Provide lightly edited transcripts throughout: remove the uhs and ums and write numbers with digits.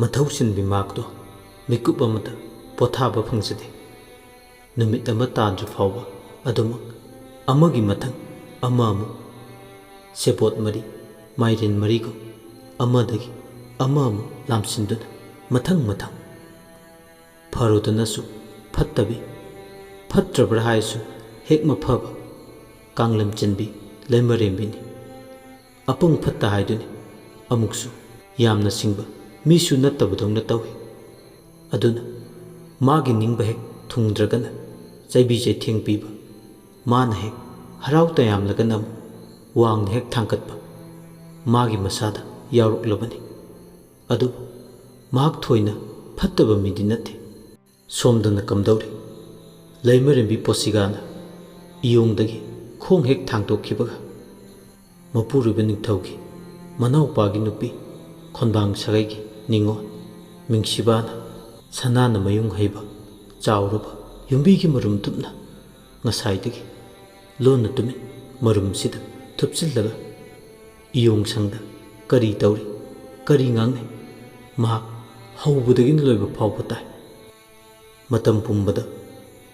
ꯃꯊꯧꯁꯤꯟꯕꯤ ꯃꯍꯥꯛꯇꯣ ꯃꯤꯀꯨꯞ ꯑꯃꯗ ꯄꯣꯊꯥꯕ ꯐꯪꯖꯗꯦ꯫ ꯅꯨꯃꯤꯠ ꯑꯃ ꯇꯥꯗ꯭ꯔꯤ ꯐꯥꯎꯕ ꯑꯗꯨꯃꯛ ꯑꯃꯒꯤ ꯃꯊꯪ ꯑꯃ ꯑꯃꯨꯛ ꯁꯦꯕꯣꯠ ꯃꯔꯤ ꯃꯥꯏꯔꯦꯟ ꯃꯔꯤꯒꯨꯝ ꯑꯃꯗꯒꯤ ꯑꯃ ꯑꯃꯨꯛ ꯂꯥꯝꯁꯤꯟꯗꯨꯅ ꯃꯊꯪ ꯃꯊꯪ ꯐꯔꯨꯗꯅꯁꯨ ꯐꯠꯇꯕꯤ, ꯐꯠꯇ꯭ꯔꯕ꯭ꯔꯥ ꯍꯥꯏꯔꯁꯨ ꯍꯦꯛ ꯃꯐꯕ ꯀꯥꯡꯂꯝ ꯆꯦꯟꯕꯤ ꯂꯩꯃꯔꯦꯝꯕꯤꯅꯤ꯫ ꯑꯄꯪ ꯐꯠꯇ ꯍꯥꯏꯗꯨꯅꯤ ꯑꯃꯨꯛꯁꯨ ꯌꯥꯝꯅ ꯁꯤꯡꯕ ꯃꯤꯁꯨ ꯅꯠꯇꯕꯗꯧꯅ ꯇꯧꯏ꯫ ꯑꯗꯨꯅ ꯃꯥꯒꯤ ꯅꯤꯡꯕ ꯍꯦꯛ ꯊꯨꯡꯗ꯭ꯔꯒꯅ ꯆꯩꯕꯤ ꯆꯩꯊꯦꯡ ꯄꯤꯕ, ꯃꯥꯅ ꯍꯦꯛ ꯍꯔꯥꯎ ꯇꯌꯥꯝꯂꯒꯅ ꯑꯃꯨꯛ ꯋꯥꯡꯅ ꯍꯦꯛ ꯊꯥꯡꯒꯠꯄ ꯃꯥꯒꯤ ꯃꯁꯥꯗ ꯌꯥꯎꯔꯛꯂꯕꯅꯤ꯫ ꯑꯗꯨꯕꯨ ꯃꯍꯥꯛ ꯊꯣꯏꯅ ꯐꯠꯇꯕ ꯃꯤꯗꯤ ꯅꯠꯇꯦ꯫ ꯁꯣꯝꯗꯅ ꯀꯝꯗꯧꯔꯤ? ꯂꯩꯃꯔꯦꯝꯕꯤ ꯄꯣꯁꯤꯒꯥꯅ ꯏꯌꯣꯡꯗꯒꯤ ꯈꯣꯡ ꯍꯦꯛ ꯊꯥꯡꯗꯣꯛꯈꯤꯕꯒ ꯃꯄꯨꯔꯣꯏꯕ ꯅꯤꯡꯊꯧꯒꯤ ꯃꯅꯥꯎꯄꯥꯒꯤ ꯅꯨꯄꯤ ꯈꯣꯟꯕꯥꯡ ꯁꯥꯒꯩꯒꯤ ꯅꯤꯡꯉꯣꯜ ꯃꯤꯡꯁꯤꯕꯥꯅ ꯁꯅꯥꯅ ꯃꯌꯨꯡ ꯍꯩꯕ ꯆꯥꯎꯔꯕ ꯌꯨꯝꯕꯤꯒꯤ ꯃꯔꯨꯝ ꯇꯨꯞꯅ ꯉꯁꯥꯏꯗꯒꯤ ꯂꯣꯟꯅ ꯇꯨꯃꯤꯟ ꯃꯔꯨꯝꯁꯤꯗ ꯊꯨꯞꯆꯤꯜꯂꯒ ꯏꯌꯣꯡꯁꯪꯗ ꯀꯔꯤ ꯇꯧꯔꯤ, ꯀꯔꯤ ꯉꯥꯡꯅꯩ, ꯃꯍꯥꯛ ꯍꯧꯕꯗꯒꯤꯅ ꯂꯣꯏꯕ ꯐꯥꯎꯕ ꯇꯥꯏ꯫ ꯃꯇꯝ ꯄꯨꯝꯕꯗ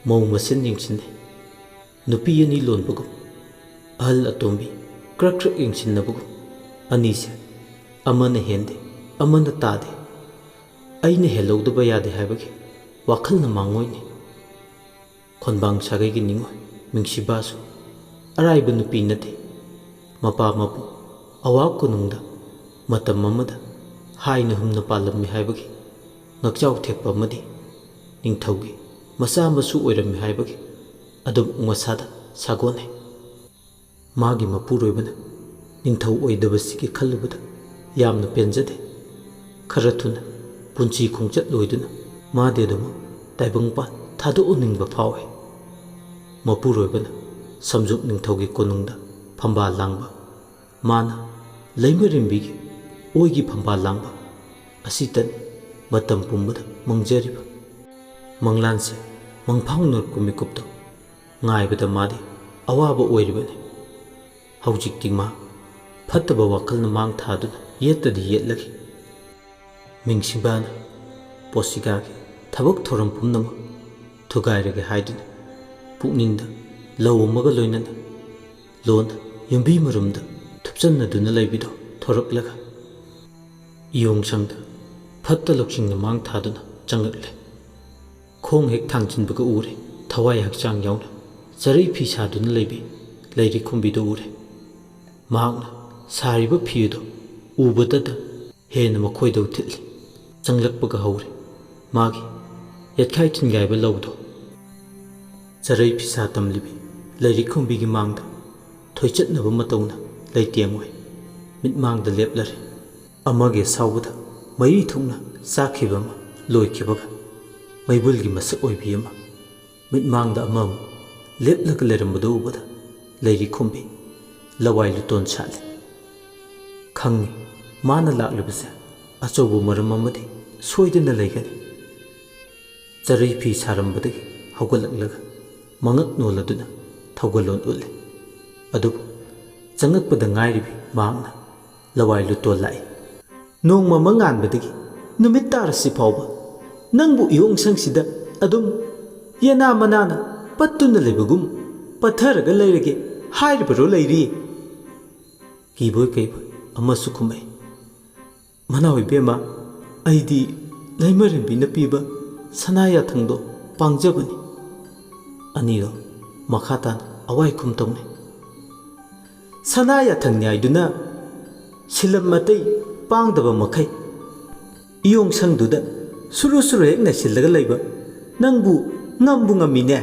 ꯃꯧ ꯃꯁꯦꯟ ꯌꯦꯡꯁꯤꯟꯅꯩ꯫ ꯅꯨꯄꯤ ꯑꯅꯤ ꯂꯣꯟꯕꯒꯨꯝ, ꯑꯍꯜ ꯑꯇꯣꯝꯕꯤ ꯀ꯭ꯔꯛ ꯀ꯭ꯔꯛ ꯌꯦꯡꯁꯤꯟꯅꯕꯒꯨꯝ ꯑꯅꯤꯁꯦ ꯑꯃꯅ ꯍꯦꯟꯗꯦ ꯑꯃꯅ ꯇꯥꯗꯦ, ꯑꯩꯅ ꯍꯦꯜꯍꯧꯗꯕ ꯌꯥꯗꯦ ꯍꯥꯏꯕꯒꯤ ꯋꯥꯈꯜꯅ ꯃꯥꯡꯑꯣꯏꯅꯤ꯫ ꯈꯣꯟꯕꯥꯡ ꯁꯥꯒꯩꯒꯤ ꯅꯤꯡꯉꯣꯜ ꯃꯤꯡꯁꯤꯕꯥꯁꯨ ꯑꯔꯥꯏꯕ ꯅꯨꯄꯤ ꯅꯠꯇꯦ꯫ ꯃꯄꯥ ꯃꯄꯨ ꯑꯋꯥ ꯀꯣꯅꯨꯡꯗ ꯃꯇꯝ ꯑꯃꯗ ꯍꯥꯏꯅ ꯍꯨꯝꯅ ꯄꯥꯜꯂꯝꯃꯤ ꯍꯥꯏꯕꯒꯤ ꯉꯛꯆꯥꯎ ꯊꯦꯛꯄ ꯑꯃꯗꯤ ꯅꯤꯡꯊꯧꯒꯤ ꯃꯆꯥ ꯃꯁꯨ ꯑꯣꯏꯔꯝꯃꯤ ꯍꯥꯏꯕꯒꯤ ꯑꯗꯨꯝ ꯃꯁꯥꯗ ꯁꯥꯒꯣꯟꯅꯩ꯫ ꯃꯥꯒꯤ ꯃꯄꯨꯔꯣꯏꯕꯅ ꯅꯤꯡꯊꯧ ꯑꯣꯏꯗꯕꯁꯤꯒꯤ ꯈꯜꯂꯨꯕꯗ ꯌꯥꯝꯅ ꯄꯦꯟꯖꯗꯦ꯫ ꯈꯔ ꯊꯨꯅ ꯄꯨꯟꯁꯤ ꯈꯣꯡꯆꯠ ꯂꯣꯏꯗꯨꯅ ꯃꯥꯗꯤ ꯑꯗꯨꯃꯛ ꯇꯥꯏꯕꯪꯄꯥꯟ ꯊꯥꯗꯣꯛꯍꯟꯅꯤꯡꯕ ꯐꯥꯎꯏ꯫ ꯃꯄꯨꯔꯣꯏꯕꯅ ꯁꯝꯖꯨꯛ ꯅꯤꯡꯊꯧꯒꯤ ꯀꯣꯅꯨꯡꯗ ꯐꯝꯕꯥꯜ ꯂꯥꯡꯕ, ꯃꯥꯅ ꯂꯩꯃꯔꯦꯝꯕꯤꯒꯤ ꯑꯣꯏꯒꯤ ꯐꯝꯕꯥꯜ ꯂꯥꯡꯕ ꯑꯁꯤꯇꯅꯤ ꯃꯇꯝ ꯄꯨꯝꯕꯗ ꯃꯪꯖꯔꯤꯕ꯫ ꯃꯪꯂꯥꯟꯁꯦ ꯃꯪꯐꯥꯎꯅꯔꯛꯄ ꯃꯤꯀꯨꯞꯇꯣ ꯉꯥꯏꯕꯗ ꯃꯥꯗꯤ ꯑꯋꯥꯕ ꯑꯣꯏꯔꯤꯕꯅꯤ꯫ ꯍꯧꯖꯤꯛꯇꯤ ꯃꯥ ꯐꯠꯇꯕ ꯋꯥꯈꯜꯅ ꯃꯥꯡ ꯊꯥꯗꯨꯅ ꯌꯦꯠꯇꯗꯤ ꯌꯦꯠꯂꯒꯤ꯫ ꯃꯤꯡꯁꯤꯕꯥꯅ ꯄꯣꯁꯤꯒꯥꯒꯤ ꯊꯕꯛ ꯊꯧꯔꯝ ꯄꯨꯝꯅꯃꯛ ꯊꯨꯒꯥꯏꯔꯒꯦ ꯍꯥꯏꯗꯨꯅ ꯄꯨꯛꯅꯤꯡꯗ ꯂꯧ ꯑꯃꯒ ꯂꯣꯏꯅꯅ ꯂꯣꯟꯅ ꯌꯨꯝꯕꯤ ꯃꯔꯨꯝꯗ ꯊꯨꯞꯆꯟꯅꯗꯨꯅ ꯂꯩꯕꯤꯗꯣ ꯊꯣꯔꯛꯂꯒ ꯏꯌꯣꯡꯁꯪꯗ ꯐꯠꯇ ꯂꯧꯁꯤꯡꯅ ꯃꯥꯡ ꯊꯥꯗꯨꯅ ꯆꯪꯉꯛꯂꯦ꯫ ꯈꯣꯡ ꯍꯦꯛ ꯊꯥꯡꯖꯤꯟꯕꯒ ꯎꯔꯦ ꯊꯋꯥꯏ ꯍꯛꯆꯥꯡ ꯌꯥꯎꯅ ꯆꯔꯩ ꯐꯤ ꯁꯥꯗꯨꯅ ꯂꯩꯕꯤ ꯂꯩꯔꯤꯈꯨꯝꯕꯤꯗꯣ ꯎꯔꯦ꯫ ꯃꯍꯥꯛꯅ ꯁꯥꯔꯤꯕ ꯐꯤ ꯑꯗꯨ ꯎꯕꯗꯇ ꯍꯦꯟꯅ ꯃꯈꯣꯏꯗꯧ ꯊꯤꯠꯂꯤ꯫ ꯆꯪꯂꯛꯄꯒ ꯍꯧꯔꯦ ꯃꯥꯒꯤ ꯌꯦꯠꯈꯥꯏ ꯊꯤꯟꯒꯥꯏꯕ ꯂꯧꯗꯣ꯫ ꯆꯔꯩ ꯐꯤꯁꯥ ꯇꯝꯂꯤꯕꯤ ꯂꯩꯔꯤꯈꯨꯝꯕꯤꯒꯤ ꯃꯥꯡꯗ ꯊꯣꯏꯆꯠꯅꯕ ꯃꯇꯧꯅ ꯂꯩꯇꯦꯡꯉꯣꯏ ꯃꯤꯠꯃꯥꯡꯗ ꯂꯦꯞꯂꯔꯦ꯫ ꯑꯃꯒꯤ ꯑꯁꯥꯎꯕꯗ ꯃꯔꯤ ꯊꯣꯛꯅ ꯆꯥꯈꯤꯕ ꯑꯃ ꯂꯣꯏꯈꯤꯕꯒ ꯃꯩꯕꯨꯜꯒꯤ ꯃꯁꯛ ꯑꯣꯏꯕꯤ ꯑꯃ ꯃꯤꯠꯃꯥꯡꯗ ꯑꯃꯃꯨꯛ ꯂꯦꯞꯂꯒ ꯂꯩꯔꯝꯕꯗꯨ ꯎꯕꯗ ꯂꯩꯔꯤꯈꯨꯝꯕꯤ ꯂꯋꯥꯏ ꯂꯨꯇꯣꯟ ꯁꯥꯠꯂꯤ꯫ ꯈꯪꯉꯤ ꯃꯥꯅ ꯂꯥꯛꯂꯤꯕꯁꯦ ꯑꯆꯧꯕ ꯃꯔꯝ ꯑꯃꯗꯤ ꯁꯣꯏꯗꯅ ꯂꯩꯒꯅꯤ꯫ ꯆꯔꯩ ꯐꯤ ꯁꯥꯔꯝꯕꯗꯒꯤ ꯍꯧꯒꯠꯂꯛꯂꯒ ꯃꯉꯛ ꯅꯣꯜꯂꯗꯨꯅ ꯊꯧꯒꯜꯂꯣꯟ ꯎꯠꯂꯤ꯫ ꯑꯗꯨꯕꯨ ꯆꯪꯉꯛꯄꯗ ꯉꯥꯏꯔꯤꯕꯤ ꯃꯍꯥꯛꯅ ꯂꯋꯥꯏ ꯂꯨꯇꯣꯟ ꯂꯥꯛꯏ꯫ ꯅꯣꯡꯃ ꯉꯥꯟꯕꯗꯒꯤ ꯅꯨꯃꯤꯠ ꯇꯥꯔꯁꯤ ꯐꯥꯎꯕ ꯅꯪꯕꯨ ꯏꯌꯣꯡꯁꯪꯁꯤꯗ ꯑꯗꯨꯝ ꯌꯦꯅꯥ ꯃꯅꯥꯅ ꯄꯠꯇꯨꯅ ꯂꯩꯕꯒꯨꯝ ꯄꯠꯊꯔꯒ ꯂꯩꯔꯒꯦ ꯍꯥꯏꯔꯤꯕꯔꯣ ꯂꯩꯔꯤ? ꯀꯤꯕꯣꯏ ꯀꯩꯕꯣꯏ ꯑꯃꯁꯨ ꯈꯨꯝꯃꯛꯏ꯫ ꯃꯅꯥꯎ ꯏꯕꯦꯝꯃ, ꯑꯩꯗꯤ ꯂꯩꯃꯔꯦꯝꯕꯤꯅ ꯄꯤꯕ ꯁꯅꯥ ꯌꯥꯊꯪꯗꯣ ꯄꯥꯡꯖꯕꯅꯤ꯫ ꯑꯅꯤꯗꯣ ꯃꯈꯥ ꯇꯥꯅ ꯑꯋꯥꯏꯈꯨꯝ ꯇꯧꯅꯩ꯫ ꯁꯅꯥ ꯌꯥꯊꯪ ꯅꯥꯏꯗꯨꯅ ꯁꯤꯂꯝ ꯑꯇꯩ ꯄꯥꯡꯗꯕ ꯃꯈꯩ ꯏꯌꯣꯡꯁꯪꯗꯨꯗ ꯁꯨꯔꯨ ꯁꯨꯔꯨ ꯍꯦꯛ ꯅꯩꯁꯤꯜꯂꯒ ꯂꯩꯕ ꯅꯪꯕꯨ ꯉꯝꯕꯨ ꯉꯝꯃꯤꯅꯦ?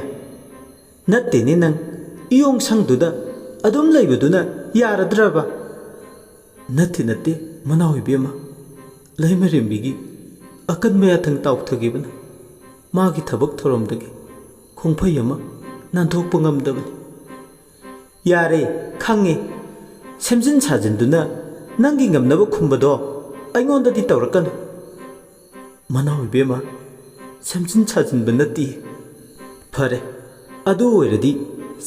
ꯅꯠꯇꯦꯅꯦ, ꯅꯪ ꯏꯌꯣꯡꯁꯪꯗꯨꯗ ꯑꯗꯨꯝ ꯂꯩꯕꯗꯨꯅ ꯌꯥꯔꯗ꯭ꯔꯕ? ꯅꯠꯇꯦ ꯅꯠꯇꯦ ꯃꯅꯥꯎ ꯏꯕꯦꯝꯃ, ꯂꯩꯃꯔꯦꯝꯕꯤꯒꯤ ꯑꯀꯟꯕ ꯌꯥꯊꯪ ꯇꯥꯎꯊꯈꯤꯕꯅ ꯃꯥꯒꯤ ꯊꯕꯛ ꯊꯧꯔꯝꯗꯒꯤ ꯈꯣꯡꯐꯩ ꯑꯃ ꯅꯥꯟꯊꯣꯛꯄ ꯉꯝꯗꯕꯅꯤ꯫ ꯌꯥꯔꯦ ꯈꯪꯉꯦ, ꯁꯦꯝꯖꯤꯟ ꯁꯥꯖꯤꯟꯗꯨꯅ ꯅꯪꯒꯤ ꯉꯝꯅꯕ ꯈꯨꯝꯕꯗꯣ ꯑꯩꯉꯣꯟꯗꯗꯤ ꯇꯧꯔꯛꯀꯅꯨ꯫ ꯃꯅꯥꯎ ꯏꯕꯦꯝꯃ, ꯁꯦꯝꯖꯤꯟ ꯁꯥꯖꯤꯟꯕ ꯅꯠꯇꯦ꯫ ꯐꯔꯦ, ꯑꯗꯨ ꯑꯣꯏꯔꯗꯤ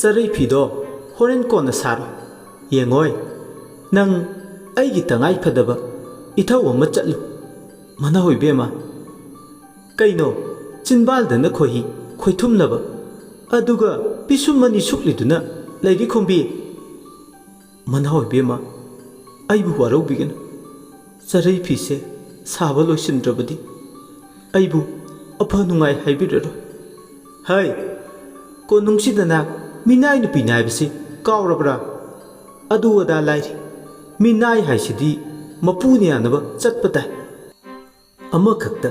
ꯆꯔꯩ ꯐꯤꯗꯣ ꯍꯣꯔꯦꯟ ꯀꯣꯟꯅ ꯁꯥꯔꯣ꯫ ꯌꯦꯡꯉꯣꯏ, ꯅꯪ ꯑꯩꯒꯤ ꯇꯉꯥꯏ ꯐꯗꯕ ꯏꯊꯧ ꯑꯃ ꯆꯠꯂꯨ꯫ ꯃꯅꯥꯎ ꯏꯕꯦꯝꯃ ꯀꯩꯅꯣ ꯆꯤꯟꯕꯥꯜꯗꯅ ꯈꯣꯏꯍꯤ ꯈꯣꯏꯊꯨꯝꯅꯕ ꯑꯗꯨꯒ ꯄꯤꯁꯨꯝ ꯑꯅꯤ ꯁꯨꯛꯂꯤꯗꯨꯅ ꯂꯩꯔꯤ ꯈꯣꯝꯕꯤ ꯃꯅꯥꯎ ꯏꯕꯦꯝꯃ ꯑꯩꯕꯨ ꯋꯥꯔꯧꯕꯤꯒꯅꯨ ꯆꯔꯩ ꯐꯤꯁꯦ ꯁꯥꯕ ꯂꯣꯏꯁꯤꯟꯗ꯭ꯔꯕꯗꯤ ꯑꯩꯕꯨ ꯑꯐ ꯅꯨꯡꯉꯥꯏ ꯍꯥꯏꯕꯤꯔꯔꯣꯏ ꯍꯩ ꯀꯣꯅꯨꯡꯁꯤꯗꯅ ꯃꯤꯅꯥꯏ ꯅꯨꯄꯤ ꯅꯥꯏꯕꯁꯤ ꯀꯥꯎꯔꯕ꯭ꯔꯥ ꯑꯗꯨ ꯑꯗꯥ ꯂꯥꯏꯔꯤ ꯃꯤꯅꯥꯏ ꯍꯥꯏꯁꯤꯗꯤ ꯃꯄꯨꯅ ꯌꯥꯅꯕ ꯆꯠꯄ ꯇꯥꯏ ꯑꯃꯈꯛꯇ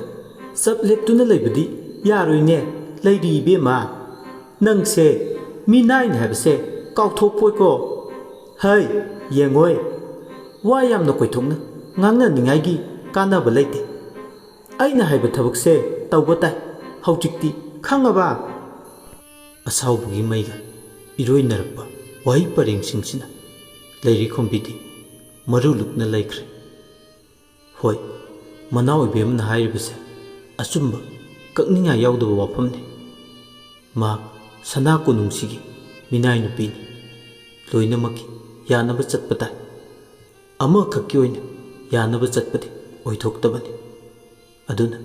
ꯆꯞ ꯂꯦꯞꯇꯨꯅ ꯂꯩꯕꯗꯤ ꯌꯥꯔꯣꯏꯅꯦ ꯂꯩꯔꯤ ꯏꯕꯦꯝꯃ ꯅꯪꯁꯦ ꯃꯤꯅꯥꯏꯅꯤ ꯍꯥꯏꯕꯁꯦ ꯀꯥꯎꯊꯣꯛꯄꯣꯏꯀꯣ ꯍꯩ ꯌꯦꯡꯉꯣꯏ ꯋꯥ ꯌꯥꯝꯅ ꯀꯣꯏꯊꯣꯛꯅ ꯉꯥꯡꯅꯅꯤꯡꯉꯥꯏꯒꯤ ꯀꯥꯟꯅꯕ ꯂꯩꯇꯦ ꯑꯩꯅ ꯍꯥꯏꯕ ꯊꯕꯛꯁꯦ ꯇꯧꯕ ꯇꯥꯏ ꯍꯧꯖꯤꯛꯇꯤ ꯈꯪꯉꯕ ꯑꯁꯥꯎꯕꯒꯤ ꯃꯩꯒ ꯏꯔꯣꯏꯅꯔꯛꯄ ꯋꯥꯍꯩ ꯄꯔꯦꯡꯁꯤꯡꯁꯤꯅ ꯂꯩꯔꯤ ꯈꯣꯝꯕꯤꯗꯤ ꯃꯔꯨ ꯂꯨꯞꯅ ꯂꯩꯈ꯭ꯔꯦ ꯍꯣꯏ ꯃꯅꯥꯎ ꯏꯕꯦꯝꯅ ꯍꯥꯏꯔꯤꯕꯁꯦ ꯑꯆꯨꯝꯕ ꯀꯛꯅꯤꯡꯉꯥꯏ ꯌꯥꯎꯗꯕ ꯋꯥꯐꯝꯅꯤ ꯃꯍꯥꯛ ꯁꯅꯥ ꯀꯣꯅꯨꯡꯁꯤꯒꯤ ꯃꯤꯅꯥꯏ ꯅꯨꯄꯤꯅꯤ ꯂꯣꯏꯅꯃꯛꯀꯤ ꯌꯥꯅꯕ ꯆꯠꯄ ꯇꯥꯏ ꯑꯃꯈꯛꯀꯤ ꯑꯣꯏꯅ ꯌꯥꯅꯕ ꯆꯠꯄꯗꯤ ꯑꯣꯏꯊꯣꯛꯇꯕꯅꯤ ꯑꯗꯨꯅ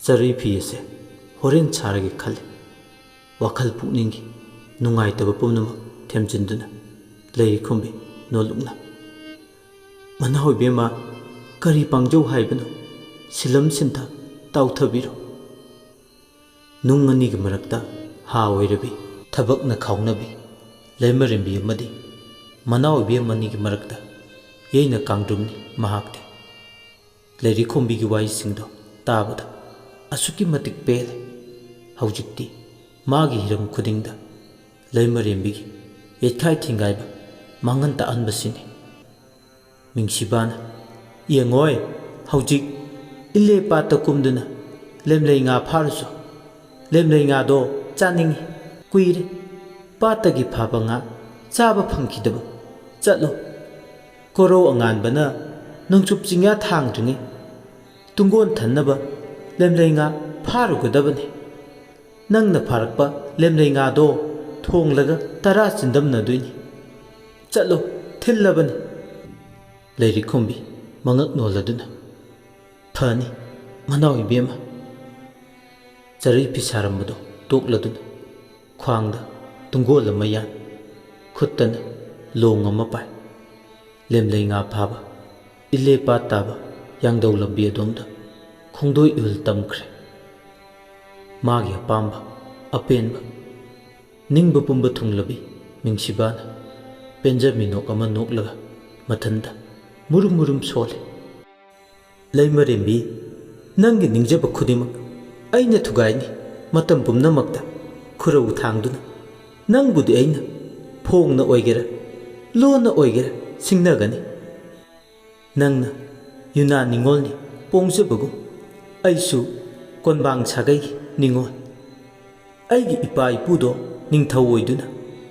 ꯆꯔꯩ ꯐꯤ ꯑꯁꯦ ꯍꯣꯔꯦꯟ ꯁꯥꯔꯒꯦ ꯈꯜꯂꯤ ꯋꯥꯈꯜ ꯄꯨꯛꯅꯤꯡꯒꯤ ꯅꯨꯡꯉꯥꯏꯇꯕ ꯄꯨꯝꯅꯃꯛ ꯊꯦꯝꯖꯤꯟꯗꯨꯅ ꯂꯩꯔꯤ ꯈꯣꯝꯕꯤ ꯅꯣꯜꯂꯨꯛꯅ ꯃꯅꯥꯎ ꯏꯕꯦꯝꯃ ꯀꯔꯤ ꯄꯥꯡꯖꯧ ꯍꯥꯏꯕꯅꯣ ꯁꯤꯂꯝ ꯁꯤꯟꯊ ꯇꯥꯎꯊꯕꯤꯔꯣ ꯅꯨꯡ ꯑꯅꯤꯒꯤ ꯃꯔꯛꯇ ꯍꯥ ꯑꯣꯏꯔꯕꯤ ꯊꯕꯛꯅ ꯈꯥꯎꯅꯕꯤ ꯂꯩꯃꯔꯦꯝꯕꯤ ꯑꯃꯗꯤ ꯃꯅꯥꯎ ꯏꯕꯦꯝ ꯑꯅꯤꯒꯤ ꯃꯔꯛꯇ ꯌꯩꯅ ꯀꯥꯡꯗ꯭ꯔꯨꯝꯅꯤ ꯃꯍꯥꯛꯇꯤ ꯂꯩꯔꯤ ꯈꯣꯝꯕꯤꯒꯤ ꯋꯥꯍꯩꯁꯤꯡꯗꯣ ꯇꯥꯕꯗ ꯑꯁꯨꯛꯀꯤ ꯃꯇꯤꯛ ꯄꯦꯜꯂꯦ ꯍꯧꯖꯤꯛꯇꯤ ꯃꯥꯒꯤ ꯍꯤꯔꯝ ꯈꯨꯗꯤꯡꯗ ꯂꯩꯃꯔꯦꯝꯕꯤꯒꯤ ꯌꯩꯈꯥꯏ ꯊꯤꯡꯒꯥꯏꯕ ꯃꯥꯡꯍꯟ ꯇꯥꯛꯍꯟꯕꯁꯤꯅꯤ ꯃꯤꯡꯁꯤꯕꯥꯅ ꯌꯦꯡꯉꯣꯏ ꯍꯧꯖꯤꯛ ꯏꯜꯂꯦ ꯄꯥꯠꯇ ꯀꯨꯝꯗꯨꯅ ꯂꯦꯝꯂꯩ ꯉꯥ ꯐꯥꯔꯨꯁꯨ ꯂꯦꯝꯂꯩ ꯉꯥꯗꯣ ꯆꯥꯅꯤꯡꯉꯤ ꯀꯨꯏꯔꯦ ꯄꯥꯠꯇꯒꯤ ꯐꯥꯕ ꯉꯥ ꯆꯥꯕ ꯐꯪꯈꯤꯗꯕ ꯆꯠꯂꯣ ꯀꯣꯔꯧ ꯑꯉꯥꯟꯕꯅ ꯅꯣꯡꯆꯨꯞ ꯆꯤꯡꯌꯥ ꯊꯥꯡꯗ꯭ꯔꯤꯉꯩ ꯇꯨꯡꯒꯣꯟ ꯊꯟꯅꯕ ꯂꯦꯝꯂꯩ ꯉꯥ ꯐꯥꯔꯨꯒꯗꯕꯅꯤ ꯅꯪꯅ ꯐꯥꯔꯛꯄ ꯂꯦꯝꯂꯩ ꯉꯥꯗꯣ ꯊꯣꯡꯂꯒ 10 ꯆꯤꯟꯗꯝꯅꯗꯣꯏꯅꯤ ꯆꯠꯂꯣ ꯊꯤꯜꯂꯕꯅꯤ ꯂꯩꯔꯤ ꯈꯣꯝꯕꯤ ꯃꯉꯛ ꯅꯣꯜꯂꯗꯨꯅ ꯐꯅꯤ ꯃꯅꯥꯎ ꯏꯕꯦꯝꯃ ꯆꯔꯩ ꯐꯤ ꯁꯥꯔꯝꯕꯗꯣ ꯇꯣꯛꯂꯗꯨꯅ ꯈ꯭ꯋꯥꯡꯗ ꯇꯨꯡꯒꯣꯜ ꯑꯃ ꯌꯥꯟ ꯈꯨꯠꯇꯅ ꯂꯣꯡ ꯑꯃ ꯄꯥꯏ ꯂꯦꯝꯂꯩ ꯉꯥ ꯐꯥꯕ ꯏꯜꯂꯦ ꯄꯥꯠ ꯇꯥꯕ ꯌꯥꯡꯗꯧ ꯂꯝꯕꯤ ꯑꯗꯣꯝꯗ ꯈꯣꯡꯗꯣꯏ ꯏꯍꯨꯜ ꯇꯝꯈ꯭ꯔꯦ ꯃꯥꯒꯤ ꯑꯄꯥꯝꯕ ꯑꯄꯦꯟꯕ ꯅꯤꯡꯕ ꯄꯨꯝꯕ ꯊꯨꯡꯂꯕꯤ ꯃꯤꯡꯁꯤꯕꯥꯅ ꯄꯦꯟꯖ ꯃꯤꯅꯣꯛ ꯑꯃ ꯅꯣꯛꯂꯒ ꯃꯊꯟꯇ ꯃꯨꯔꯨꯝ ꯃꯨꯔꯨꯝ ꯁꯣꯜꯂꯤ ꯂꯩꯃꯔꯦꯝꯕꯤ ꯅꯪꯒꯤ ꯅꯤꯡꯖꯕ ꯈꯨꯗꯤꯡꯃꯛ ꯑꯩꯅ ꯊꯨꯒꯥꯏꯅꯤ ꯃꯇꯝ ꯄꯨꯝꯅꯃꯛꯇ ꯈꯨꯔꯧ ꯊꯥꯡꯗꯨꯅ ꯅꯪꯕꯨꯗꯤ ꯑꯩꯅ ꯐꯣꯡꯅ ꯑꯣꯏꯒꯦꯔꯥ ꯂꯣꯟꯅ ꯑꯣꯏꯒꯦꯔꯥ ꯁꯤꯡꯅꯒꯅꯤ ꯅꯪꯅ ꯌꯨꯅꯥꯟ ꯅꯤꯡꯉꯣꯜꯅꯤ ꯄꯣꯡꯖꯕꯒꯨꯝ ꯑꯩꯁꯨ ꯀꯣꯟꯕꯥꯡ ꯁꯥꯒꯩꯒꯤ ꯅꯤꯡꯉꯣꯜ ꯑꯩꯒꯤ ꯏꯄꯥ ꯏꯄꯨꯗꯣ ꯅꯤꯡꯊꯧ ꯑꯣꯏꯗꯨꯅ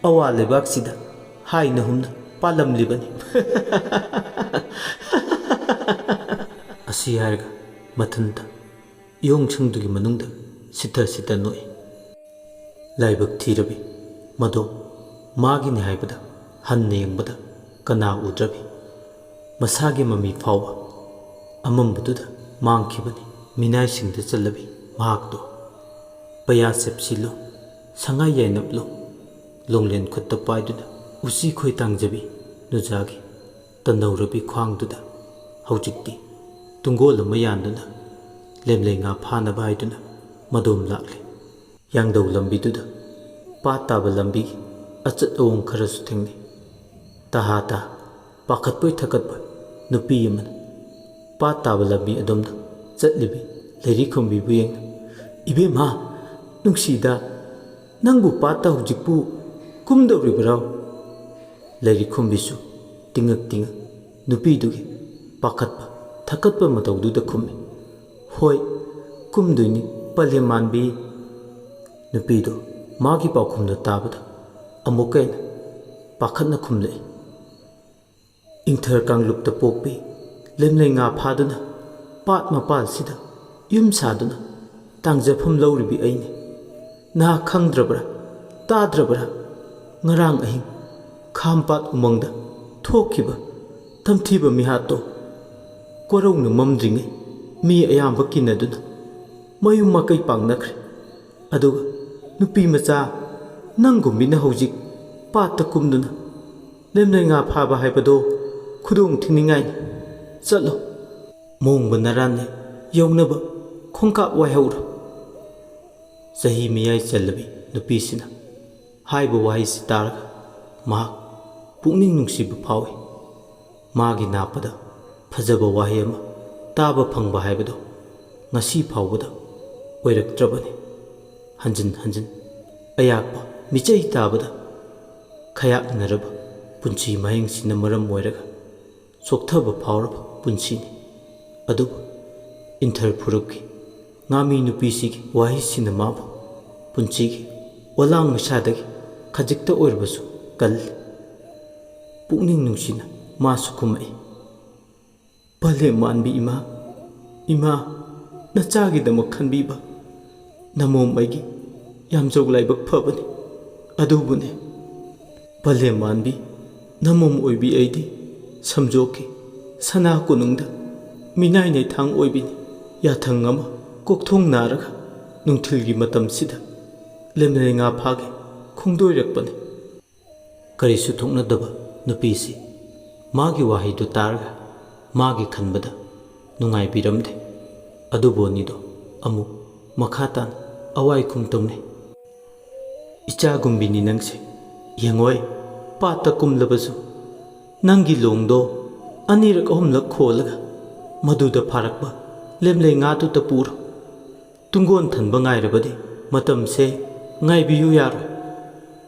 ꯑꯋꯥ ꯂꯩꯕꯥꯛꯁꯤꯗ ꯍꯥꯏꯅ ꯍꯨꯝꯅ ꯄꯥꯜꯂꯝꯂꯤꯕꯅꯤ ꯑꯁꯤ ꯍꯥꯏꯔꯒ ꯃꯊꯟꯇ ꯏꯌꯣꯡꯁꯪꯗꯨꯒꯤ ꯃꯅꯨꯡꯗ ꯁꯤꯊ ꯁꯤꯊ ꯅꯣꯛꯏ ꯂꯥꯏꯕꯛ ꯊꯤꯔꯕꯤ ꯃꯗꯣ ꯃꯥꯒꯤꯅꯤ ꯍꯥꯏꯕꯗ ꯍꯟꯅ ꯌꯦꯡꯕꯗ ꯀꯅꯥ ꯎꯗ꯭ꯔꯕꯤ ꯃꯁꯥꯒꯤ ꯃꯃꯤ ꯐꯥꯎꯕ ꯑꯃꯝꯕꯗꯨꯗ ꯃꯥꯡꯈꯤꯕꯅꯤ ꯃꯤꯅꯥꯏꯁꯤꯡꯗ ꯆꯜꯂꯕꯤ ꯃꯍꯥꯛꯇꯣ ꯄꯩꯌꯥ ꯆꯦꯞꯁꯤꯜꯂꯣ ꯁꯉꯥꯏ ꯌꯥꯏꯅꯞꯂꯣ ꯂꯣꯡꯂꯦꯟ ꯈꯨꯠꯇ ꯄꯥꯏꯗꯨꯅ ꯎꯆꯤ ꯈꯣꯏ ꯇꯥꯡꯖꯕꯤ ꯅꯨꯖꯥꯒꯤ ꯇꯟꯗꯧꯔꯕꯤ ꯈ꯭ꯋꯥꯡꯗꯨꯗ ꯍꯧꯖꯤꯛꯇꯤ ꯇꯨꯡꯒꯣꯜ ꯑꯃ ꯌꯥꯟꯗꯨꯅ ꯂꯦꯝꯂꯩ ꯉꯥ ꯐꯥꯅꯕ ꯍꯥꯏꯗꯨꯅ ꯃꯗꯣꯝ ꯂꯥꯛꯂꯤ ꯌꯥꯡꯗꯧ ꯂꯝꯕꯤꯗꯨꯗ ꯄꯥꯠ ꯇꯥꯕ ꯂꯝꯕꯤꯒꯤ ꯑꯆꯠ ꯑꯋꯣꯡ ꯈꯔꯁꯨ ꯊꯦꯡꯅꯩ ꯇꯍꯥ ꯇꯍꯥ ꯄꯥꯈꯠꯄꯣꯏ ꯊꯀꯠꯄꯣꯏ ꯅꯨꯄꯤ ꯑꯃꯅ ꯄꯥꯠ ꯇꯥꯕ ꯂꯝꯕꯤ ꯑꯗꯣꯝꯗ ꯆꯠꯂꯤꯕꯤ ꯂꯩꯔꯤ ꯈꯣꯝꯕꯤꯕꯨ ꯌꯦꯡꯅ ꯏꯕꯦꯝꯃ ꯅꯨꯡꯁꯤꯗ ꯅꯪꯕꯨ ꯄꯥꯠꯇ ꯍꯧꯖꯤꯛꯄꯨ ꯀꯨꯝꯗꯧꯔꯤꯕꯔꯣ ꯂꯩꯔꯤ ꯈꯣꯝꯕꯤꯁꯨ ꯇꯤꯡꯉꯛ ꯇꯤꯡꯉꯛ ꯅꯨꯄꯤꯗꯨꯒꯤ ꯄꯥꯈꯠꯄ ꯊꯀꯠꯄ ꯃꯇꯧꯗꯨꯗ ꯈꯨꯝꯃꯤ ꯍꯣꯏ ꯀꯨꯝꯗꯣꯏꯅꯤ ꯄꯂꯦꯝ ꯃꯥꯟꯕꯤ ꯅꯨꯄꯤꯗꯣ ꯃꯥꯒꯤ ꯄꯥꯎꯈꯨꯝꯗꯣ ꯇꯥꯕꯗ ꯑꯃꯨꯛꯀ ꯍꯦꯟꯅ ꯄꯥꯈꯠꯅ ꯈꯨꯝꯂꯛꯏ ꯏꯪꯊꯔ ꯀꯥꯡꯂꯨꯞꯇ ꯄꯣꯛꯄꯤ ꯂꯦꯝꯂꯩ ꯉꯥ ꯐꯥꯗꯨꯅ ꯄꯥꯠ ꯃꯄꯥꯜꯁꯤꯗ ꯌꯨꯝ ꯁꯥꯗꯨꯅ ꯇꯥꯡꯖꯐꯝ ꯂꯧꯔꯤꯕꯤ ꯑꯩꯅꯤ ꯅꯍꯥꯛ ꯈꯪꯗ꯭ꯔꯕ꯭ꯔꯥ ꯇꯥꯗ꯭ꯔꯕ꯭ꯔꯥ ꯉꯔꯥꯡ ꯑꯍꯤꯡ ꯈꯥꯝꯄꯥꯠ ꯎꯃꯪꯗ ꯊꯣꯛꯈꯤꯕ ꯇꯝꯊꯤꯕ ꯃꯤꯍꯥꯠꯇꯣ ꯀꯣꯔꯧꯅ ꯃꯝꯗ꯭ꯔꯤꯉꯩ mi ayamba kinaduna mayum makai pangnakre aduga nupi macha nangumbina hojik patta kumduna lemlai nga phaba haibado khudung thiningai chalo mongba naranne yawnaba khongka waihaura sahi miyai chalabi nupi sina haiba wai sitaraga ma pukning nungsibu phawi magi napada phajaba wahi ama taba phangba haibado ngasi phawbada oiraktrabani hanjin hanjin ayakpa michai tabada khayak naraba punchi mahing sina maram oiraga sokthaba phawraba punchini adu inthar phurukki ngami nupi sigi wahi sina mabu punchigi walang masadagi khajikta oirbasu kal pukning nungsina masu kumai pale manbi ima nachagidama khanbiba namom aigi yam joglaibak phabani adubune pale manbi namom oibi aidi samjoki sana kunungda minai nei thang oibini yathang ama kokthong naraga nungthilgi matam sida lemlai nga phage khongdoirakpani karisu thoknadaba nupisi magi wahidu targa magi khanbada nungai biramde adubonido amu makhatan awai khumtomne icha gumbini nangse yengoi pata kumlabasu nangi longdo anirak ahumlak kholaga maduda pharakba lemlai nga tu tapur tungon thanba ngairabadi matamse ngaibiyu yaro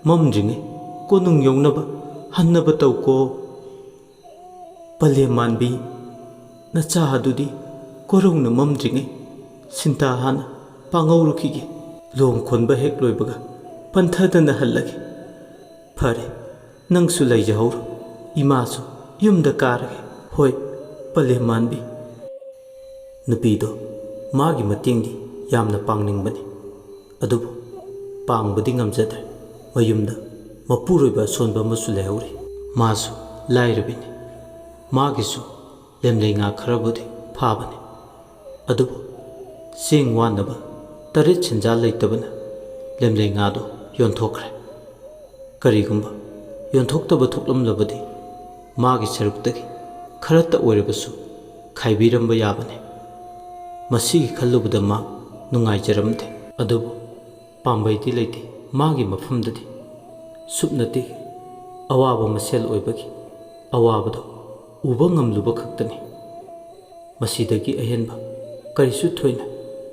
mamjinge konung yongnaba hannaba tauko pale manbi nacha adudi korongna mamjinge sinta hana pangaurukige long khonba hek loibaga panthadana hallage phare nangsu laijahur imasu yumda karage hoi pale manbi nupido magi matingdi yamna pangningbani adubu pangbadi ngamjadre mayumda mapuroiba sonba masu lehuri masu lairabini magisu lemlai nga kharabudi phabani adubu sing wanaba tarit chinja leitabana lemlai nga do yonthokre karigumba yonthokhtaba thoklamlabadi magi saruktagi kharata oirabasu khaibiramba yabane masigi khallubada ma nungai jaramde adubu pambaiti leite magi mafamdadi supnati awaba masel oibagi awabado uba ngamluba khaktani masidagi ahenba karisu thoina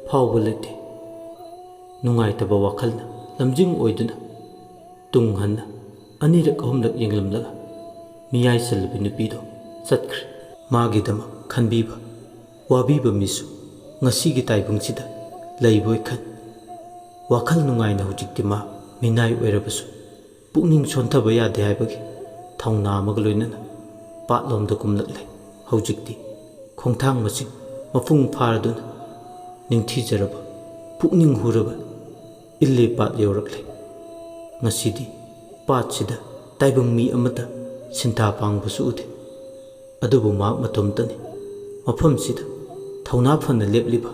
phawba lete nungai taba wakhalna lamjing oiduna tung hanna anirak ahumlak yenglamlaga miyai salbi nupido chatkre magidama khanbiba wabiba misu ngasigi taibungsida laiboi khan wakhal nungaina hujikti ma minai oirabasu pukning sonthaba yade haibagi thauna amaga loinana patlomda kumlaklai hujikti khongthang masing mafung pharaduna ningthijaraba pukning huraba ille pat yoraklai ngasidi patsida taibang mi amata sinta pangbasu ude adubu mak matomtani mafamsida thawna phana lepliba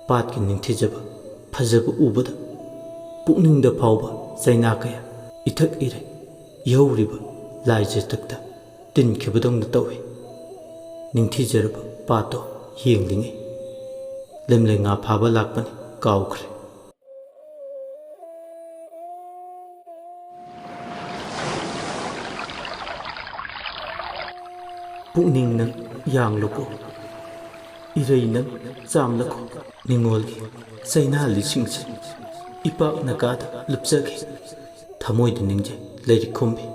patki ningthijaba phajaba ubada pukningda phawba chaina kaya ithak ire yauriba laije takta tinkhibadongna tawi ningthijaraba pato yenglinge lemlai nga phaba lakpani kawkhre pukning nang yangloko irei nang chamlako ningolgi chaina lisingse ipak nakada lupjagi thamoida ningje leiri khumbi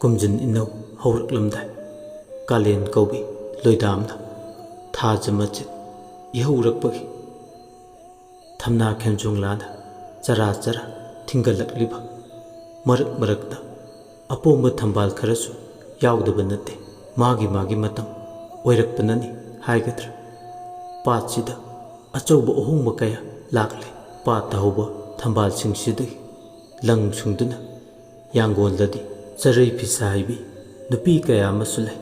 kumjin inau hauraklamdai kalen kaubi loidamna thajamachit ihaurakpagi thamna khenjonglada chara chara thingalakliba marakda apomba thambal kharasu yaudaba natte magi matam oirakpanani haigadra patsida achauba ohongba kaya lakle pata hoba thambal singsidagi lang sungduna yangoldadi charai pisaibi nupi kaya masulai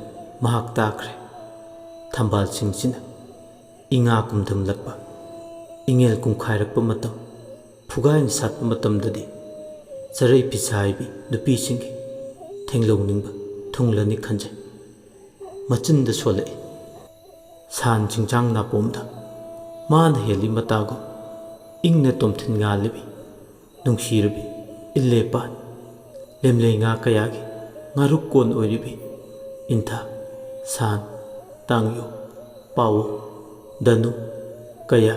mahak takre thambal singsina ꯏꯉꯥ ꯀꯨꯝꯊꯝꯂꯛꯄ ꯏꯉꯦꯜ ꯀꯨꯝꯈꯥꯏꯔꯛꯄ ꯃꯇꯝ ꯐꯨꯒꯥꯏꯅ ꯁꯥꯠꯄ ꯃꯇꯝꯗꯗꯤ ꯆꯔꯩ ꯐꯤꯁꯥꯏꯕꯤ ꯅꯨꯄꯤꯁꯤꯡꯒꯤ ꯊꯦꯡꯂꯧꯅꯤꯡꯕ ꯊꯨꯡꯂꯅꯤ ꯈꯟꯖꯩ꯫ ꯃꯆꯤꯟꯗ ꯁꯣꯜꯂꯛꯏ ꯁꯥꯟ ꯆꯤꯡꯖꯥꯡ ꯅꯥꯄꯣꯝꯗ ꯃꯥꯅ ꯍꯦꯜꯂꯤ ꯃꯇꯥꯒꯨꯝ ꯏꯪꯅ ꯇꯣꯝꯊꯤꯟ ꯉꯥꯜꯂꯤꯕꯤ ꯅꯨꯡꯁꯤꯔꯕꯤ ꯏꯜꯂꯦꯄꯥꯠ ꯂꯦꯝꯂꯩ ꯉꯥ ꯀꯌꯥꯒꯤ ꯉꯥꯔꯨꯛ ꯀꯣꯟ ꯑꯣꯏꯔꯤꯕꯤ ꯏꯟꯊꯥ ꯁꯥꯟ ꯇꯥꯡꯌꯣ ꯄꯥꯋꯣ ꯙꯅꯨ ꯀꯌꯥ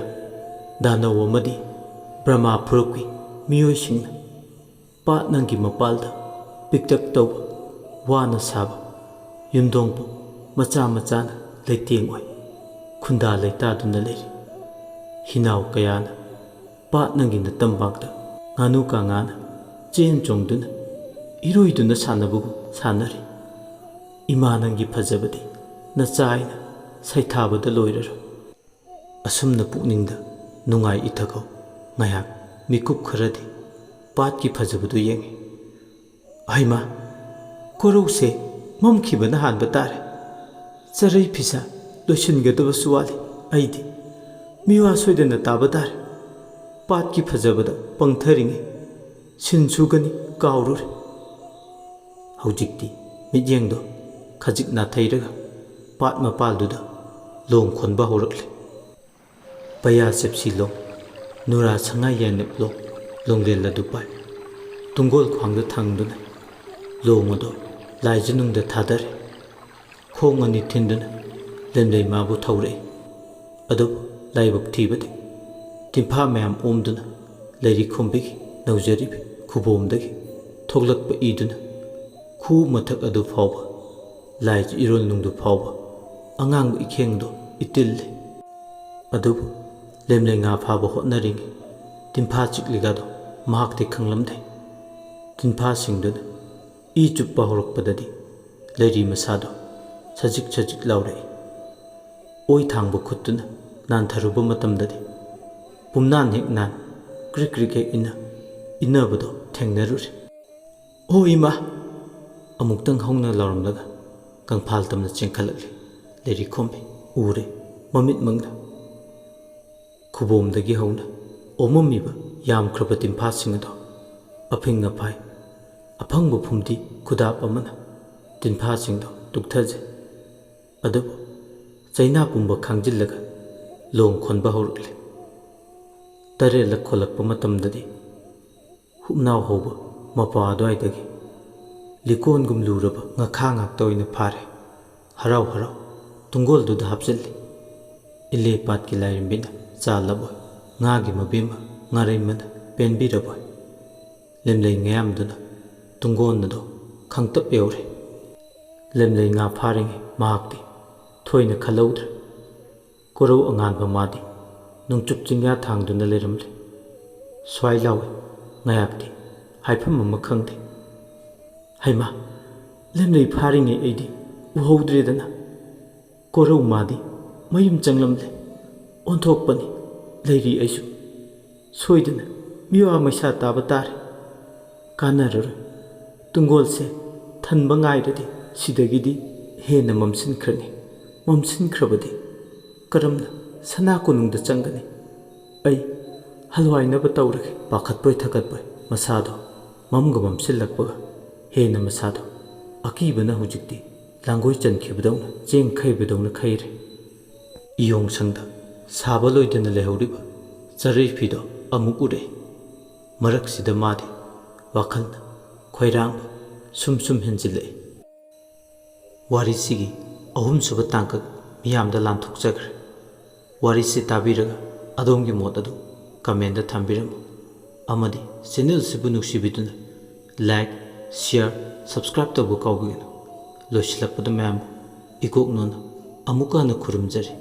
ꯗꯥꯅꯧ ꯑꯃꯗꯤ ꯕ꯭ꯔꯍ꯭ꯃꯥ ꯐꯨꯔꯨꯞꯀꯤ ꯃꯤꯑꯣꯏꯁꯤꯡꯅ ꯄꯥꯠ ꯅꯪꯒꯤ ꯃꯄꯥꯜꯗ ꯄꯤꯛꯇꯛ ꯇꯧꯕ ꯋꯥꯅ ꯁꯥꯕ ꯌꯨꯝꯊꯣꯡꯕꯨ ꯃꯆꯥ ꯃꯆꯥꯅ ꯂꯩꯇꯦꯡ ꯑꯣꯏ ꯈꯨꯟꯗꯥ ꯂꯩꯇꯥꯗꯨꯅ ꯂꯩꯔꯤ꯫ ꯍꯤꯅꯥꯎ ꯀꯌꯥꯅ ꯄꯥꯠ ꯅꯪꯒꯤ ꯅꯇꯝꯄꯥꯛꯇ ꯉꯥꯅꯨ ꯀꯥꯡꯉꯥꯅ ꯆꯦꯟ ꯆꯣꯡꯗꯨꯅ ꯏꯔꯣꯏꯗꯨꯅ ꯁꯥꯟꯅꯕꯒꯨꯝ ꯁꯥꯟꯅꯔꯤ꯫ ꯏꯃꯥ ꯅꯪꯒꯤ ꯐꯖꯕꯗꯤ ꯅꯆꯥꯏꯅ ꯁꯩꯊꯥꯕꯗ ꯂꯣꯏꯔꯔꯣꯏ꯫ ꯑꯁꯨꯝꯅ ꯄꯨꯛꯅꯤꯡꯗ ꯅꯨꯡꯉꯥꯏ ꯏꯊꯈꯧ ꯉꯥꯏꯍꯥꯛ ꯃꯤꯀꯨꯞ ꯈꯔꯗꯤ ꯄꯥꯠꯀꯤ ꯐꯖꯕꯗꯨ ꯌꯦꯡꯉꯤ꯫ ꯍꯩꯃꯥ ꯀꯣꯔꯧꯁꯦ ꯃꯝꯈꯤꯕꯅ ꯍꯥꯟꯕ ꯇꯥꯔꯦ꯫ ꯆꯔꯩ ꯐꯤꯁꯥ ꯂꯣꯏꯁꯤꯟꯒꯗꯕꯁꯨ ꯋꯥꯠꯂꯤ꯫ ꯑꯩꯗꯤ ꯃꯤꯋꯥ ꯁꯣꯏꯗꯅ ꯇꯥꯕ ꯇꯥꯔꯦ꯫ ꯄꯥꯠꯀꯤ ꯐꯖꯕꯗ ꯄꯪꯊꯔꯤꯉꯩ ꯁꯤꯟ ꯁꯨꯒꯅꯤ ꯀꯥꯎꯔꯨꯔꯦ꯫ ꯍꯧꯖꯤꯛꯇꯤ ꯃꯤꯠꯌꯦꯡꯗꯣ ꯈꯖꯤꯛ ꯅꯥꯊꯩꯔꯒ ꯄꯥꯠ ꯃꯄꯥꯜꯗꯨꯗ ꯂꯣꯡ ꯈꯣꯟꯕ ꯍꯧꯔꯛꯂꯤ꯫ ꯄꯩꯌꯥ ꯆꯦꯞꯁꯤꯂꯣꯡ ꯅꯨꯔꯥ ꯁꯉꯥꯏ ꯌꯥꯏꯅꯞꯂꯣꯡ ꯂꯣꯡꯂꯦꯜ ꯑꯗꯨ ꯄꯥꯏ ꯇꯨꯡꯒꯣꯜ ꯈ꯭ꯋꯥꯡꯗ ꯊꯥꯡꯗꯨꯅ ꯂꯣꯡ ꯑꯗꯣ ꯂꯥꯏꯖꯅꯨꯡꯗ ꯊꯥꯗꯔꯦ꯫ ꯈꯣꯡ ꯑꯅꯤ ꯊꯤꯟꯗꯨꯅ ꯂꯦꯝꯂꯩ ꯃꯥꯕꯨ ꯊꯧꯔꯛꯏ꯫ ꯑꯗꯨꯕꯨ ꯂꯥꯏꯕꯛ ꯊꯤꯕꯗꯤ ꯇꯤꯝꯐꯥ ꯃꯌꯥꯝ ꯑꯣꯝꯗꯨꯅ ꯂꯩꯔꯤ ꯈꯣꯝꯕꯤꯒꯤ ꯅꯧꯖꯔꯤꯕꯤ ꯈꯨꯕꯣꯝꯗꯒꯤ ꯊꯣꯛꯂꯛꯄ ꯏꯗꯨꯅ ꯈꯨ ꯃꯊꯛ ꯑꯗꯨ ꯐꯥꯎꯕ ꯂꯥꯏꯒꯤ ꯏꯔꯣꯜꯅꯨꯡꯗꯨ ꯐꯥꯎꯕ ꯑꯉꯥꯡꯕ ꯏꯈꯦꯡꯗꯣ ꯏꯇꯤꯜꯂꯤ꯫ ꯑꯗꯨꯕꯨ ꯂꯦꯝꯂꯩ ꯉꯥ ꯐꯥꯕ ꯍꯣꯠꯅꯔꯤꯉꯩ ꯇꯤꯟꯐꯥ ꯆꯤꯛꯂꯤꯒꯗꯣ ꯃꯍꯥꯛꯇꯤ ꯈꯪꯂꯝꯗꯦ꯫ ꯇꯤꯟꯐꯥꯁꯤꯡꯗꯨꯅ ꯏ ꯆꯨꯞꯄ ꯍꯧꯔꯛꯄꯗꯗꯤ ꯂꯩꯔꯤ ꯃꯁꯥꯗꯣ ꯁꯖꯤꯛ ꯁꯖꯤꯛ ꯂꯥꯎꯔꯛꯏ꯫ ꯑꯣꯏ ꯊꯥꯡꯕ ꯈꯨꯠꯇꯨꯅ ꯅꯥꯟꯊꯔꯨꯕ ꯃꯇꯝꯗꯗꯤ ꯄꯨꯝꯅꯥꯟ ꯍꯦꯛ ꯅꯥꯟ ꯀ꯭ꯔꯤꯛ ꯀ꯭ꯔꯤꯛ ꯍꯦꯛ ꯏꯟꯅꯕꯗꯣ ꯊꯦꯡꯅꯔꯨꯔꯦ꯫ ꯑꯣ ꯏꯃꯥ! ꯑꯃꯨꯛꯇꯪ ꯍꯧꯅ ꯂꯥꯎꯔꯝꯂꯒ ꯀꯪꯐꯥꯜ ꯇꯝꯅ ꯆꯦꯟꯈꯠꯂꯛꯂꯤ ꯂꯩꯔꯤ ꯈꯣꯝꯕꯤ ꯎꯔꯦ ꯃꯃꯤꯠꯃꯛꯅ꯫ ꯈꯨꯕꯣꯝꯗꯒꯤ ꯍꯧꯅ ꯑꯣꯝꯃꯝꯃꯤꯕ ꯌꯥꯝꯈ꯭ꯔꯕ ꯇꯤꯟꯐꯥꯁꯤꯡ ꯑꯗꯣ ꯑꯐꯤꯡ ꯑꯐꯥꯏ ꯑꯐꯪꯕ ꯐꯨꯝꯗꯤ ꯈꯨꯗꯥꯞ ꯑꯃꯅ ꯇꯤꯟꯐꯥꯁꯤꯡꯗꯣ ꯇꯨꯛꯊꯖꯩ꯫ ꯑꯗꯨꯕꯨ ꯆꯩꯅꯥ ꯄꯨꯝꯕ ꯈꯥꯡꯖꯤꯜꯂꯒ ꯂꯣꯡ ꯈꯣꯟꯕ ꯍꯧꯔꯛꯂꯤ꯫ ꯇꯔꯦꯠꯂꯛ ꯈꯣꯜꯂꯛꯄ ꯃꯇꯝꯗꯗꯤ ꯍꯨꯞꯅꯥꯎ ꯍꯧꯕ ꯃꯄꯥ ꯑꯗꯨꯋꯥꯏꯗꯒꯤ ꯂꯤꯀꯣꯟꯒꯨꯝ ꯂꯨꯔꯕ ꯉꯈꯥ ꯉꯥꯛꯇ ꯑꯣꯏꯅ ꯐꯥꯔꯦ꯫ ꯍꯔꯥꯎ ꯍꯔꯥꯎ ꯇꯨꯡꯒꯣꯜꯗꯨꯗ ꯍꯥꯞꯆꯤꯜꯂꯤ꯫ ꯏꯜꯂꯦ ꯄꯥꯠꯀꯤ ꯂꯥꯏꯔꯦꯝꯕꯤꯅ ꯆꯥꯜꯂꯕꯣꯏ ꯉꯥꯒꯤ ꯃꯕꯦꯝꯃ ꯉꯥꯔꯩꯃꯅ ꯄꯦꯟꯕꯤꯔꯕꯣꯏ ꯂꯦꯝꯂꯩ ꯉꯌꯥꯝꯗꯨꯅ ꯇꯨꯡꯒꯣꯟ ꯑꯗꯣ ꯈꯪꯇꯞ ꯌꯧꯔꯦ꯫ ꯂꯦꯝꯂꯩ ꯉꯥ ꯐꯥꯔꯤꯉꯩ ꯃꯍꯥꯛꯇꯤ ꯊꯣꯏꯅ ꯈꯜꯍꯧꯗ꯭ꯔꯦ꯫ ꯀꯣꯔꯧ ꯑꯉꯥꯟꯕ ꯃꯥꯗꯤ ꯅꯣꯡꯆꯨꯞ ꯆꯤꯡꯌꯥ ꯊꯥꯡꯗꯨꯅ ꯂꯩꯔꯝꯂꯦ꯫ ꯁ꯭ꯋꯥꯏ ꯂꯥꯎꯏ ꯉꯥꯌꯥꯛꯇꯤ ꯍꯥꯏꯐꯝ ꯑꯃ ꯈꯪꯗꯦ꯫ ꯍꯩꯃꯥ! ꯂꯦꯝꯂꯩ ꯐꯥꯔꯤꯉꯩ ꯑꯩꯗꯤ ꯎꯍꯧꯗ꯭ꯔꯦꯗꯅ꯫ ꯀꯣꯔꯧ ꯃꯥꯗꯤ ꯃꯌꯨꯝ ꯆꯪꯂꯝꯂꯦ꯫ ꯑꯣꯟꯊꯣꯛꯄꯅꯤ ꯂꯩꯔꯤ ꯑꯩꯁꯨ ꯁꯣꯏꯗꯅ ꯃꯤꯋꯥ ꯃꯩꯁꯥ ꯇꯥꯕ ꯇꯥꯔꯦ꯫ ꯀꯥꯟꯅꯔꯔꯣꯏ ꯇꯨꯡꯒꯣꯜꯁꯦ ꯊꯟꯕ ꯉꯥꯏꯔꯗꯤ ꯁꯤꯗꯒꯤꯗꯤ ꯍꯦꯟꯅ ꯃꯝꯁꯤꯟꯈ꯭ꯔꯅꯤ꯫ ꯃꯝꯁꯤꯟꯈ꯭ꯔꯕꯗꯤ ꯀꯔꯝꯅ ꯁꯅꯥ ꯀꯣꯅꯨꯡꯗ ꯆꯪꯒꯅꯤ? ꯑꯩ ꯍꯜꯋꯥꯏꯅꯕ ꯇꯧꯔꯒꯦ꯫ ꯄꯥꯈꯠꯄꯣꯏ ꯊꯀꯠꯄꯣꯏ ꯃꯁꯥꯗꯣ ꯃꯝꯒ ꯃꯝꯁꯤꯜꯂꯛꯄꯒ ꯍꯦꯟꯅ ꯃꯁꯥꯗꯣ ꯑꯀꯤꯕꯅ ꯍꯧꯖꯤꯛꯇꯤ ꯂꯥꯡꯒꯣꯏ ꯆꯟꯈꯤꯕꯗꯧꯅ ꯆꯦꯡ ꯈꯩꯕꯗꯧꯅ ꯈꯩꯔꯦ꯫ ꯏꯌꯣꯡꯁꯪꯗ ꯁꯥꯕ ꯂꯣꯏꯗꯅ ꯂꯩꯍꯧꯔꯤꯕ ꯆꯔꯩ ꯐꯤꯗꯣ ꯑꯃꯨꯛ ꯎꯔꯛꯏ꯫ ꯃꯔꯛꯁꯤꯗ ꯃꯥꯗꯤ ꯋꯥꯈꯜꯅ ꯈꯣꯏꯔꯥꯡꯕ ꯁꯨꯝ ꯁꯨꯝ ꯍꯦꯟꯖꯤꯜꯂꯛꯏ꯫ ꯋꯥꯔꯤꯁꯤꯒꯤ ꯑꯍꯨꯝꯁꯨꯕ ꯇꯥꯡꯀꯛ ꯃꯤꯌꯥꯝꯗ ꯂꯥꯟꯊꯣꯛꯆꯈ꯭ꯔꯦ꯫ ꯋꯥꯔꯤꯁꯤ ꯇꯥꯕꯤꯔꯒ ꯑꯗꯣꯝꯒꯤ ꯃꯣꯠ ꯑꯗꯨ ꯀꯃꯦꯟꯗ ꯊꯝꯕꯤꯔꯝꯃꯨ ꯑꯃꯗꯤ ꯆꯦꯅꯦꯜꯁꯤꯕꯨ ꯅꯨꯡꯁꯤꯕꯤꯗꯨꯅ ꯂꯥꯏꯛ, ꯁꯤꯌꯔ, ꯁꯕꯁꯀ꯭ꯔꯥꯏꯕ ꯇꯧꯕ ꯀꯥꯎꯕꯤꯒꯅꯨ꯫ ꯂꯣꯏꯁꯤꯜꯂꯛꯄꯗ ꯃꯌꯥꯝꯕꯨ ꯏꯀꯣꯛꯅꯣꯟꯅ ꯑꯃꯨꯛꯀ ꯍꯟꯅ ꯈꯨꯔꯨꯝꯖꯔꯤ꯫